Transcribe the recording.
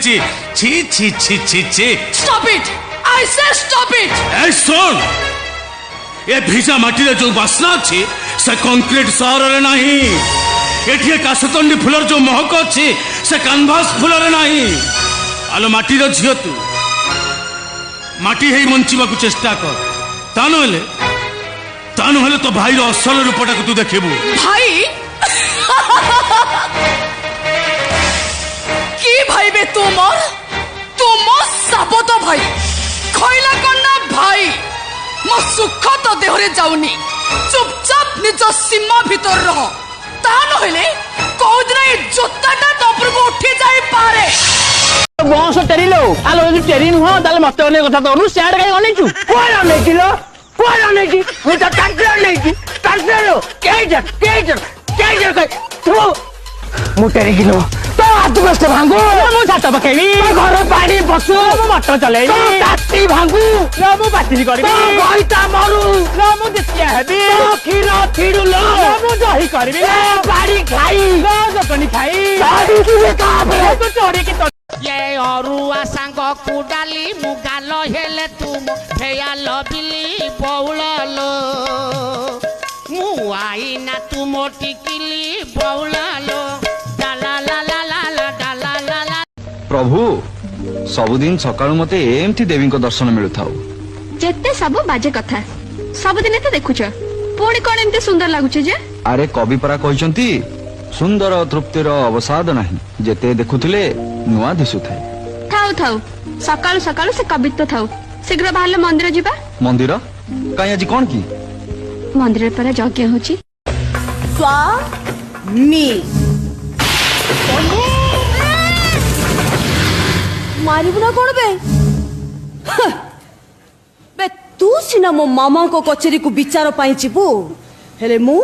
छि छि छि छि छि छि Stop it! I say stop it! ए सुन ए भिजा माटी रे जो बासना अछि से कंक्रीट सहर रे नाही एठी कासतंडी फुलर जो महक अछि से कैनवास फुल रे नाही आलो माटी रो झियो तू माटी हेई बंचिबा को चेष्टा कर तानु हेले तो भाई रो असल रूपटा को तू देखिबू भाई की भाई बे तुम सापत भाई खइला कन्ना भाई मो सुख तो देहरे जाउनी चुपचाप निज सीमा भीतर रह ता नहले कोदिन ए जोताटा तो ऊपर को उठी जाई पारे बस टेरिलो आलो যদি টেরি নুহ তাহলে মতে অনেক কথা তো স্যার কাই অনেকু কোন অনেকিলো মু তো ট্রাক্টর নেকি ট্রাক্টর কেইটা তু মু টেরি কিনো তো হাত কষ্ট ভাঙু মু ছাত পকেবি ঘর পানি বসু মু মটর চলাই তাতি ভাঙু মু বাতিল করবি গইতা মরু মু দেখিয়া হেবি ক্ষীর থিড়ুলো মু দহি করবি বাড়ি খাই জকনি খাই বাড়ি কি কাবে তো চোরি কি ये अरुआ सांग कुडाली मुगाल हेले तुम फेयाल बिली बौलालो मुआई ना तुम टिकिली बौलालो डाला ला ला ला ला डाला ला ला प्रभु सबुदिन सकाळु मते एमती देवी को दर्शन मिलु थाउ जेते सब बाजे कथा सबुदिन तो देखुछ पुणी कोन एमते सुंदर लागुछ जे अरे कवि परा कहचंती सुंदर तृप्तिर अवसाद नाही जेते देखुथिले नुआ दिसु थाए थाउ थाउ सकाळु सकाळु से कवित्व थाउ शीघ्र बाहर मंदिर जिबा मंदिर काई आज कोन की मंदिर पर यज्ञ होची स्वामी मारिबु ना कोन बे बे तू सिना मो मामा को कचेरी को विचार पाई छिबु हेले मु